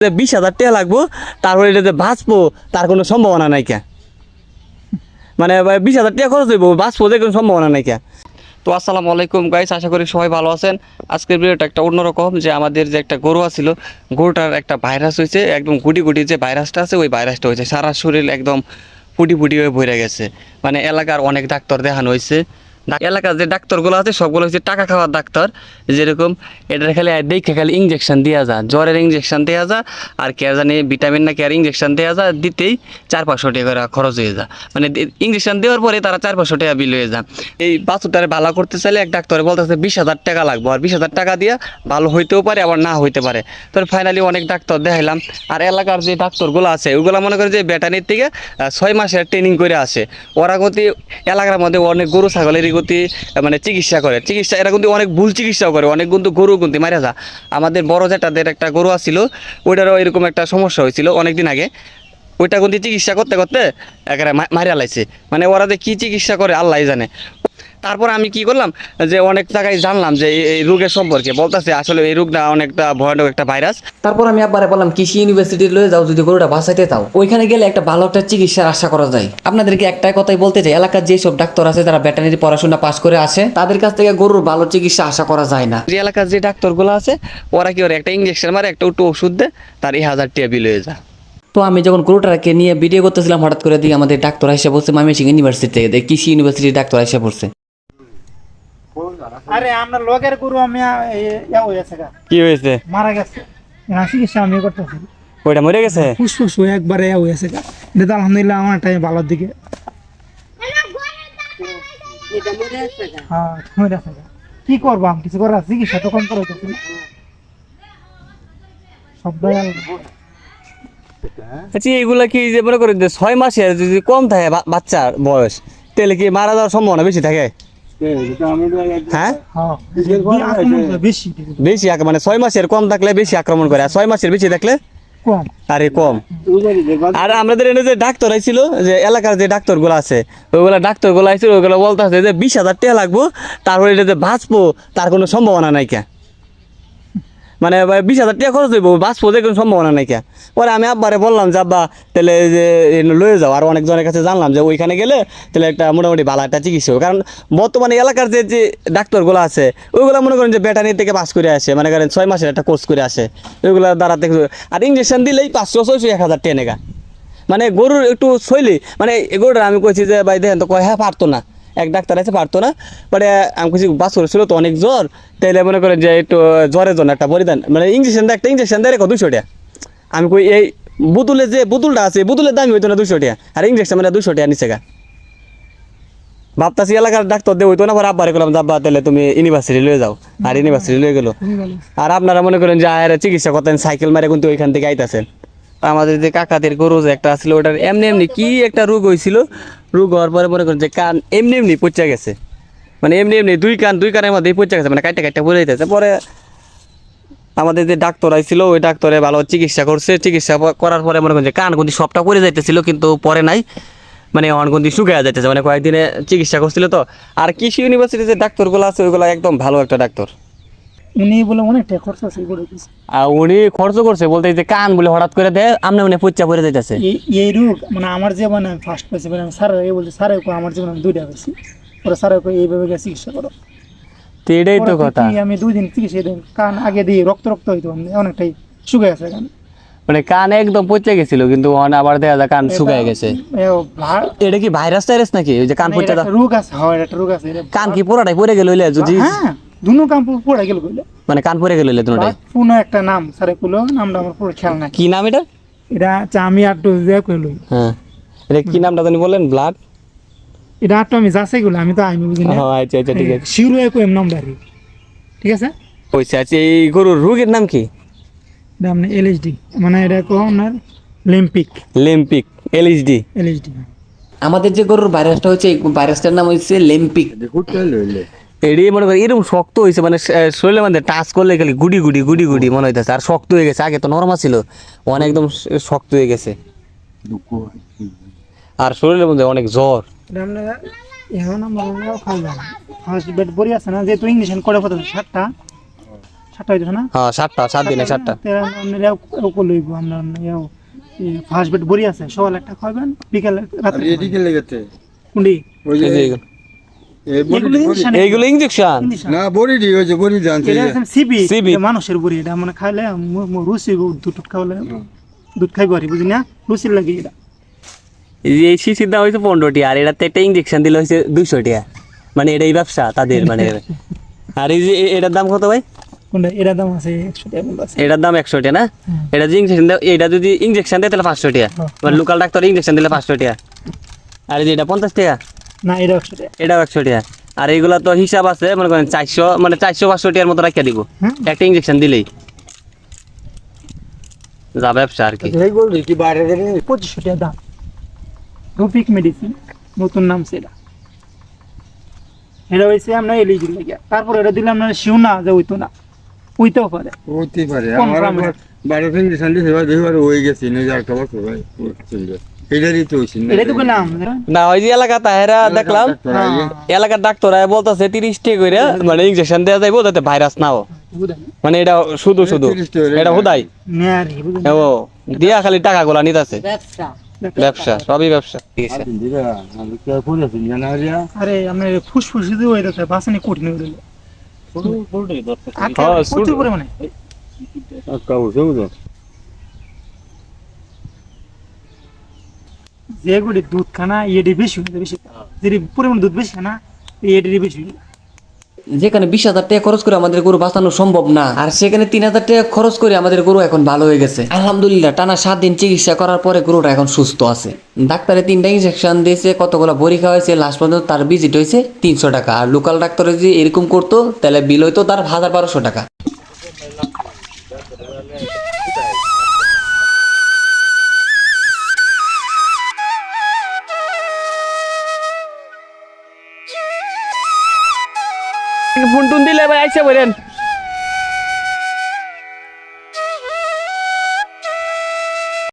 20,000 টাকা লাগবো, তারপরে এটা যে বাঁচবো তার কোনো সম্ভাবনা নাই কে। মানে 20,000 টাকা খরচ হইব, বাঁচবো যে কোনো সম্ভাবনা নাই কে। তো আসসালামু আলাইকুম গাইস, আশা করি সবাই ভালো আছেন। আজকের ভিডিওটা একটা অন্যরকম, যে আমাদের যে একটা গরু ছিল, গরুটার একটা ভাইরাস হয়েছে, একদম গুটি গুটি যে ভাইরাসটা আছে ওই ভাইরাসটা হয়েছে, সারা শরীর একদম ফুটি ফুটি হয়ে ভরে গেছে। মানে এলাকার অনেক ডাক্তার দেখানো হয়েছে, এলাকার যে ডাক্তারগুলো আছে সবগুলো হচ্ছে টাকা খাওয়ার ডাক্তার। যেরকম এটার খালি দেখে খালি ইঞ্জেকশন দেওয়া যায়, জ্বরের ইঞ্জেকশন দেওয়া যায়, আর কে জানি ভিটামিন না কেয়ার ইঞ্জেকশন দেওয়া যায়, দিতেই 400-500 টাকা করে খরচ হয়ে যায়। মানে ইঞ্জেকশন দেওয়ার পরে তারা 400-500 টাকা বিল হয়ে যায়। এই বাছুরটারে ভালো করতে চাইলে এক ডাক্তারে বলতেছে 20,000 টাকা লাগবে, আর 20,000 টাকা দিয়ে ভালো হইতেও পারে আবার না হইতে পারে। তো ফাইনালি অনেক ডাক্তার দেখাইলাম। আর এলাকার যে ডাক্তারগুলো আছে ওইগুলো মনে করে যে ব্যাটানির থেকে 6 মাসের ট্রেনিং করে আসে। ওরা গতি এলাকার মধ্যে অনেক গরু ছাগলের গতি মানে চিকিৎসা করে, এরা কিন্তু অনেক ভুল চিকিৎসাও করে, অনেক কিন্তু গরু কিন্তু মারা যায়। আমাদের বড় জেঠাদের একটা গরু আছিল, ওইটারও এরকম একটা সমস্যা হয়েছিল অনেকদিন আগে। ওইটা কিন্তু চিকিৎসা করতে করতে একেবারে মারিয়া লাইছে। মানে ওরা যে কী চিকিৎসা করে আল্লাহ জানে। তারপর আমি কি করলাম, যে অনেক জায়গায় জানলাম যে এই রোগের সম্পর্কে বলতেছে, আসলে এই রোগটা অনেকটা ভয়ানক একটা ভাইরাস। তারপর আমি আবার বললাম কৃষি ইউনিভার্সিটি লয়ে যাও, যদি গরুটা বাঁচাইতে চাও ওইখানে গেলে একটা ভালো একটা চিকিৎসার আশা করা যায়। আপনাদেরকে একটাই কথাই বলতে চাই, এলাকার যেসব ডাক্তার আছে যারা ভেটেরিনারি পড়াশোনা পাস করে আসে তাদের কাছ থেকে গরুর ভালো চিকিৎসা আশা করা যায় না। যে এলাকার যে ডাক্তারগুলো আছে ওরা কি ওরা একটা ইঞ্জেকশন মারে, একটা ওষুধ দেয়, তার 1,000 টাকা বিল হয়ে যায়। তো আমি যখন গরুটাকে নিয়ে ভিডিও করতেছিলাম, হঠাৎ করে দিই আমাদের ডাক্তার এসে বলছে ময়মনসিংহ ইউনিভার্সিটি থেকে, কৃষি ইউনিভার্সিটির ডাক্তার এসে পড়ছে। আরে আমরা লোকের গরু আমি হয়েছে কি হয়েছে? মারা গেছে, চিকিৎসা আমি করতেছি। ওইটা মরে গেছে, ফুসফুস হয়ে একবারে হয়েছে। এটা আলহামদুলিল্লাহ আমার টাইম ভালোর দিকে। হ্যাঁ মরে গেছে। কি করবো আমি, কিছু করার চিকিৎসা তো কম করে সব। আচ্ছা এগুলা কি যে মনে করেন যে 6 মাসের যদি কম থাকে বাচ্চার বয়স, তাহলে কি মারা যাওয়ার সম্ভাবনা বেশি থাকে? হ্যাঁ বেশি মানে 6 মাসের কম থাকলে বেশি আক্রমণ করে, আর 6 মাসের বেশি থাকলে কম। আরে কম। আর আমাদের এনে যে ডাক্তার আইছিল, যে এলাকার যে ডাক্তারগুলো আছে ওইগুলা ডাক্তারগুলো আইছিল, ওইগুলো বলতে আছে যে 20,000 টাকা লাগবো, তারপরে এটা যে বাঁচবো তার কোনো সম্ভাবনা নাই কে। মানে 20,000 টাকা খরচ হইব, বাঁচবো যে কোনো সম্ভাবনা নাই কে। পরে আমি আব্বারে বললাম যে আব্বা তাহলে যে লয়ে যাও, আর অনেকজনের কাছে জানলাম যে ওইখানে গেলে তাহলে একটা মোটামুটি ভালো একটা চিকিৎসা হবে। কারণ বর্তমানে এলাকার যে যে ডাক্তারগুলো আছে ওইগুলো মনে করেন যে ভেটেরিনারি থেকে পাস করে আসে, মানে করেন 6 মাসের একটা কোর্স করে আসে, ওইগুলো দ্বারা দেখো। আর ইঞ্জেকশন দিলেই 500-600-1,000 টাকা নেগা। মানে গরুর একটু শৈলী, মানে গরুটা আমি কইছি যে ভাই দেখেন তো, কয় হ্যাঁ পারতো না, এক ডাক্তার আছে পারতো না। বাট আমি কইছি বাছুর ছিল তো অনেক জ্বর, তাইলে মনে করেন যে একটু জ্বরের জন্য একটা পরিধান মানে ইঞ্জেকশন দেয়, একটা ইঞ্জেকশন দেয় 200 টাকা। আমি কই এই বোতলে যে বোতলটা আছে বোতলের দাম হইতো না 200 টাকা, আর ইঞ্জেকশন মানে 200 টাকা নিচে গা। ভাবতাছি এলাকার ডাক্তার দিয়ে হইতো না, পরে আব্বারে করলাম আব্বা তাহলে তুমি ইউনিভার্সিটি লয়ে যাও, আর ইউনিভার্সিটি লয়ে গেলো। আর আপনারা মনে করেন যে আয়ের চিকিৎসা করতেন সাইকেল মারে, কিন্তু ওইখান থেকে আইতাছেন। আমাদের যে কাকাদের গরু যে একটা ছিল, ওটার এমনি এমনি কি একটা রোগ হয়েছিল, রোগ হওয়ার পরে মনে করেন যে কান এমনি এমনি পচে গেছে, মানে এমনি এমনি দুই কানের মধ্যেই পচে গেছে, মানে কাটটা কাটটা পড়ে যেতেছে। পরে আমাদের যে ডাক্তার আইছিল ওই ডাক্তারে ভালো চিকিৎসা করছে, চিকিৎসা করার পরে মনে করেন যে কান গন্দি সবটা পড়ে যাইতেছিল, কিন্তু পরে নাই, মানে অনগন্দি শুকিয়ে যাইতেছে, মানে কয়েকদিনে চিকিৎসা করছিল তো। আর কৃষি ইউনিভার্সিটির যে ডাক্তারগুলো আছে ওইগুলো একদম ভালো একটা ডাক্তার। উনি বলে অনেকটা খরচ আছে করে দিয়েছে। আর উনি খরচ করছে বলতে যে কান বলে হঠাৎ করে দেয় আমনে মানে পচা পড়ে যাইতেছে। এই রোগ মানে আমার জীবনে আমি ফার্স্ট পাইছি, মানে স্যার বলছে স্যার আমার জীবনে আমি 2টা পাইছি, ওরা স্যার এইভাবে চিকিৎসা করো। তো এটাই তো কথা, আমি 2 দিন চিকিৎসা দিই, কান আগে দিয়ে রক্ত হইতো, অনেকটাই শুকিয়ে গেছে কান, মানে কান একদম পচে গেছিল, কিন্তু আবার দেখা যায় কান শুকায় গেছে। এটা কি ভাইরাস টাইরাস নাকি ওই যে কান পচে? রোগ আছে, হয় একটা রোগ আছে। কান কি পুরোটাই পড়ে গেল হইলে যদি? হ্যাঁ দুনো কান পড়ে গেল কইলে, মানে কান পড়ে গেল হইলে দুটোটাই। পুরো একটা নাম স্যারে কইলো, নামটা আমার পুরো খেয়াল নাই। কি নাম এটা? এটা আমি আর তো যে কইলো। হ্যাঁ এটা কি নামটা জানি বলেন? ব্লাড? এটা তো আমি যাচাই করলাম, আমি তো আমি বুঝি না। আচ্ছা আচ্ছা ঠিক আছে, শিরো কইম নাম্বার, ঠিক আছে। কইছে আচ্ছা এই গরুর রোগের নাম কি? এটা আপনি এলএসডি, মানে এটা আপনার লেম্পিক এলএসডি। আমাদের যে গরুর ভাইরাসটা হচ্ছে, এই ভাইরাসটার নাম হচ্ছে লেম্পিক। এডি মনে করি এরকম শক্ত হয়েছে, মানে শরীরের মধ্যে টাচ করলে খালি গুডি গুডি গুডি গুডি মনে হইতেছে, আর শক্ত হয়ে গেছে। আগে তো নরমাল ছিল, অনেক একদম শক্ত হয়ে গেছে, আর শরীরের মধ্যে অনেক জ্বর। এটা আপনারা এখন আমরা খাওয়া ফার্স্ট বেড বড়ি আছে না, যেহেতু ইঞ্জেকশন করে ফেলতে 7টা হইতেছে না হ্যাঁ 7টা 7 দিনে 7টা আমরা লইব আমরা ফার্স্ট বেড বড়ি আছে সকালে একটা খাবেন বিকালে রাতে এদিকে লেগেছে কুন্ডি ওই যে এই যে এগুলো। এগুলো ইনজেকশন এইগুলো ইনজেকশন না বড়ি দি ওই যে বড়ি জানছে এটা সিবি CB মানুষের বড়ি এটা মানে খাইলে রুচি দুধ খাওয়ালে দুধ খাইব আর বুঝি না রুচির লাগে এটা এই শিশির দাম হয়েছে 15 আর এটাতে একটা ইনজেকশন দিলে হয়েছে 200 টাকা মানে এটাই ব্যবসা তাদের মানে আর এই যে এটার দাম কত ভাই কোনটা এর দাম আছে 100 টাকা বলতে আছে এটার দাম 100 টাকা না এটা যে ইনজেকশন এটা যদি ইনজেকশন দেয় তাহলে 500 টাকা মানে লোকাল ডাক্তার ইনজেকশন দিলে 500 টাকা আর এই যে এটা 50 টাকা না এটা 100 টাকা এটাও 100 টাকা আর এইগুলা তো হিসাব আছে মনে করেন 400 মানে 400-500 টাকার মতো রাখিয়া দিব হুম। একটা ইনজেকশন দিলেই যা ব্যবসা আর কি এই বলছি কি বাইরে গেলে 2500 টাকা দাম রফিক মেডিসিন নতুন নাম সেটা এটা হয়েছে আমরা এলিজিবল লাগে তারপর এটা দিলাম না শিউনা যে হইতো না হইতেও পারে হতে পারে কোন আমার গ্রামে? বাইরে থেকে সান্ডে সেবা দেবার হয়ে গেছে না যার খবর তো ভাই এটারই তো হইছে এটাই তো নাম না ওই যে এলাকা তাহেরা দেখলাম এলাকার ডাক্তার বলতেছে 30 টাকা করে মানে ইনজেকশন দেওয়া যাইবো যাতে ভাইরাস না হয় মানে এটা শুধু 30 টাকা এটা হুদাই নেয়ারি বুঝলেন ও দিয়া খালি টাকা গুলা নিতেছে ব্যবসা সবই ব্যবসা ঠিক আছে দিরা আমি কি ফোন আছে জানা রিয়া আরে আমরা ফুসফুস দিয়ে হইতাছে বাসনে কঠিন হয়ে গেল হ্যাঁ, প্রচুর পরিমাণে কাউ যাও যেগুলি দুধ খানা এটি বেশি হইতে বেশি যদি পরিমাণ দুধ বেশি খানা এটি বেশি যেখানে 20,000 টাকা খরচ করে আমাদের গরু বাঁচানো সম্ভব না আর সেখানে 3,000 টাকা খরচ করে আমাদের গরু এখন ভালো হয়ে গেছে আলহামদুলিল্লাহ টানা 7 দিন চিকিৎসা করার পরে গরুটা এখন সুস্থ আছে ডাক্তারে 3টা ইনজেকশন দিয়েছে কতগুলো বড়ি খাওয়াইছে লাস্ট পর্যন্ত তার ভিজিট হয়েছে 300 টাকা আর লোকাল ডাক্তারে যদি এরকম করতো তাহলে বিল হইতো তার 1,000-1,200 টাকা ফোন টুন দিলে ভাই আইসা বলেন